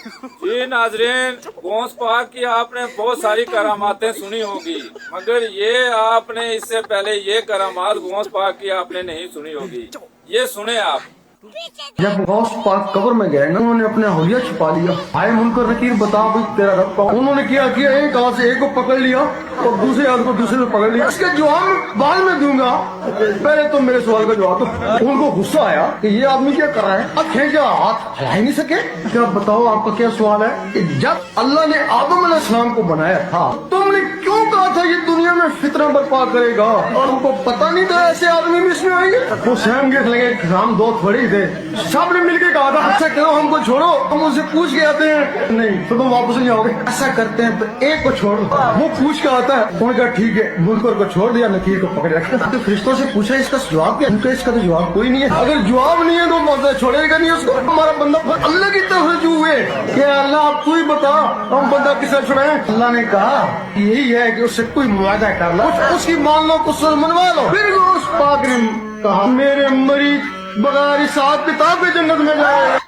जी नाजरीन, गौस पाक की आपने बहुत सारी करामातें सुनी होगी, मगर ये आपने इससे पहले ये करामात गौस पाक की आपने नहीं सुनी होगी। ये सुने आप। जब गौस पाक कब्र में गए ना, उन्होंने अपना हुलिया छुपा लिया। आए मुनकर नकीर बता भाई तेरा रब कौन? उन्होंने क्या किया, एक हाथ से एक को पकड़ लिया और दूसरे हाथ को दूसरे को पकड़ लिया। इसके जवाब में बाद में दूंगा, पहले तो मेरे सवाल का जवाब दो। उनको गुस्सा आया कि ये आदमी क्या कर रहा है, अब खींचा हाथ हिला ही नहीं सके। क्या बताओ आपका क्या सवाल है कि जब अल्लाह ने आदम अलैहिस्सलाम को बनाया था, तुमने क्यों कहा था ये दुनिया में फितना बर्पा करेगा, और उनको पता नहीं था ऐसे आदमी भी इसमें आएंगे? वो स्वयं के लगे हम दो थोड़े ही थे, सबने मिलकर कहा था अच्छा करो हमको छोड़ो, हम उनसे पूछ के आते हैं, नहीं तो तुम वापस नहीं आओगे। ऐसा करते हैं तो एक को छोड़ दो, वो पूछ के आता है, उन्होंने कहा ठीक है, मुनकर को छोड़ दिया, नकीर को पकड़ रखा। तो फरिश्तों से पूछा इसका जवाब क्या, उनका इसका तो जवाब कोई नहीं है। अगर जवाब नहीं है तो मतलब छोड़ेगा नहीं उसको। हमारा बंदा अल्लाह की तरफ रजू हुए कि अल्लाह आप तू ही बता हम बंदा किसे छुड़ाएं। अल्लाह ने कहा यही है कि उससे कोई मुआदा कर लो, उसकी मान लो, कुछ मनवा लो। फिर उस पाक ने कहा मेरे मरीज बगैर हिसाब किताब के जन्नत में जाए।